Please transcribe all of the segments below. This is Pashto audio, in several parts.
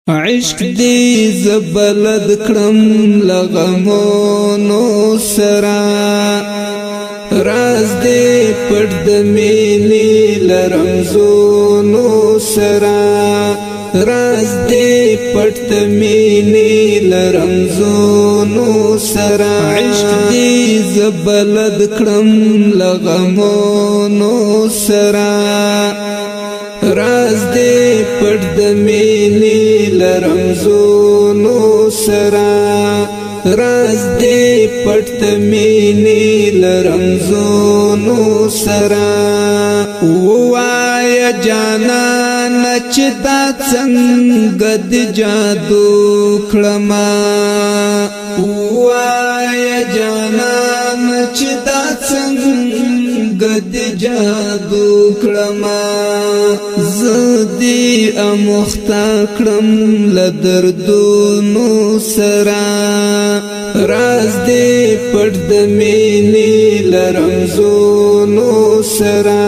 عشق دی زبلد کړم لغمونو سرا راز دی پټ د مینې لرمزونو سرا راز دی پټ د مینې لرمزونو سرا عشق دی زبلد کړم لغمونو سرا راز دی پټ د مینې لرمزونو سرا راز دی پټ د مینې لرمزونو سرا وایا جانان چې دا څنګه د جادو کړما وایا جانان چې دا څنګه د جادو کړما زدي امختا کړم لدردونو سرا راز دی پټ د مینې لرمزونو سرا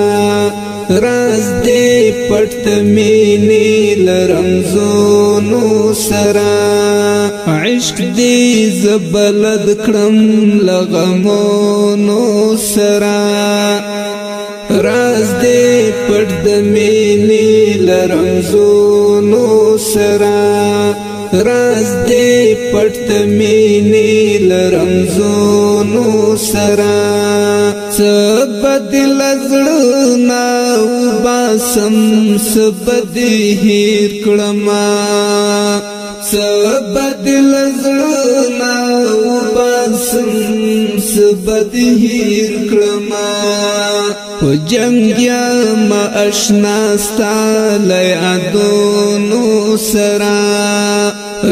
راز دی پټ د مینې لرمزونو سرا عشق دی زبلد کړم لغمونو سرا راز دی پټ د مینې لرمزونو سرا راز دی پټ د مینې لرمزونو سرا سبدل زړه باسم سبدی هیر کړما سبدل زړه باسم سبدی هیر کړما په جنگ ما آشنا ستاله یادونو سرا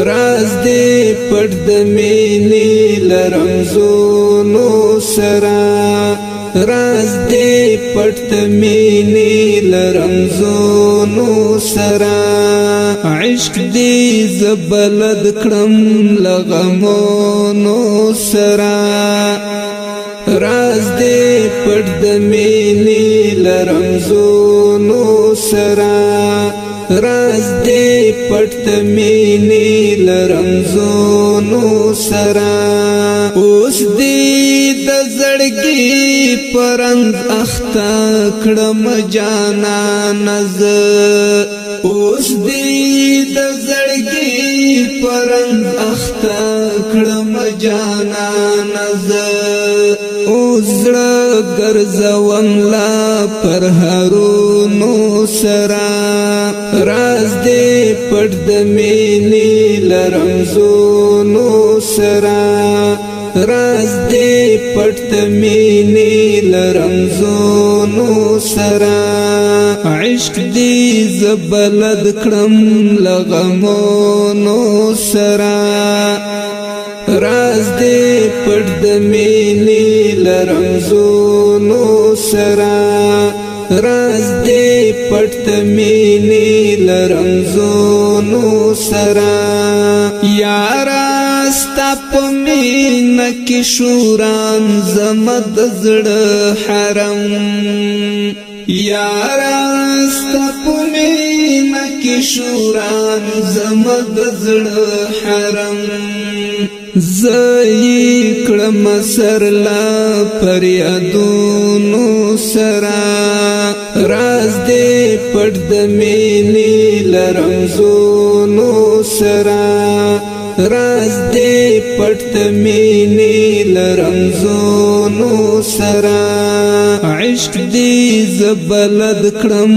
راز دی پټ د مینې لرمزونو سرا راز دی پټ د مینې لرمزونو سرا عشق دی زبلد کړم لغمونو سرا راز دی پټ د مینې لرمزونو سرا راز دی پټ د مینې لرمزونو سرا اوس دی د زړګي پرند اختا کړم جانان ز اوس دی د زړګي پرند اختا کړم جانان ز اوزړه ګرځوم لا پر هارونو سرا راز دی پټ د مینې لرمزونو سرا راز دی پټ د مینې لرمزونو سرا عشق دی زبلد کړم لغمونو سرا راز دی پټ د مینې لرمزونو سرا راز دی پټ د مینې لرمزونو سرا یارا ستا په مینه کې شوران زمد زړه حرم یارا ستا په مینه کې شوران زمد زړه حرم زئی کړم سرلا پر یادونو سرا راز دی پټ د مینې لرمزونو سرا راز دی پټ د مینې لرمزونو سرا عشق دی زبلد کړم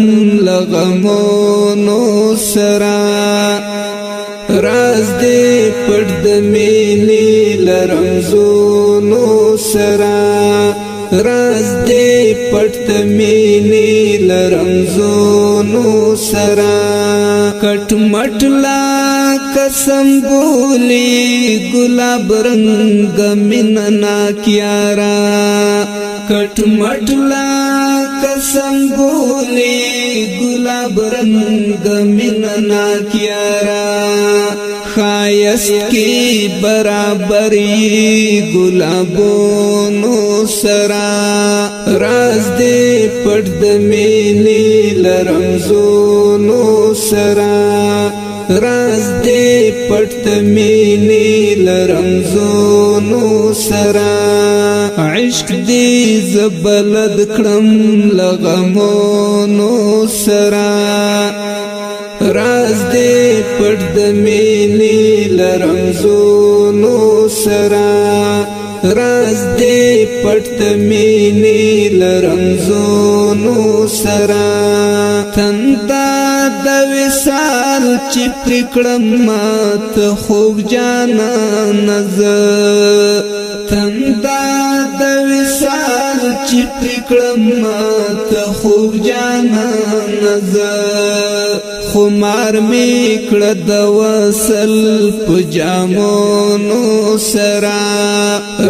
لغمونو سرا راز دی پټ د مینې لرمزونو سرا راز دی پټ د مینې لرمزونو سرا کټ مټ لا قسم بولی گلاب رنگ میننا کیارا کټ مټ لا قسم بولی گلاب رنگ میننا کیارا خایست کی برابری گلابونو سرا راز دی پټ د مینې لرمزونو سرا راز دې پټ د مینې لرمزونو سره عشق دې زبلد کړم لغمونو سره راز دې پټ د مینې لرمزونو سره راز دې پټ د مینې لرمزونو سره تندا د وصال چې پرکړم مات خوږ جانان زه تندا د وصال چې پرکړم مات خوږ جانان زه خمار می کړه د وصل په جامونو سره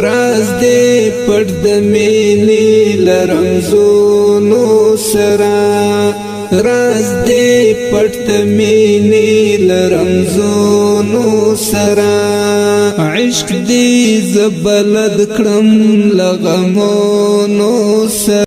راز دې پټ د مینې لرمزونو سره راز دې پټ د مینې لرمزونو سره عشق دې زبلد کړم لغمونو سره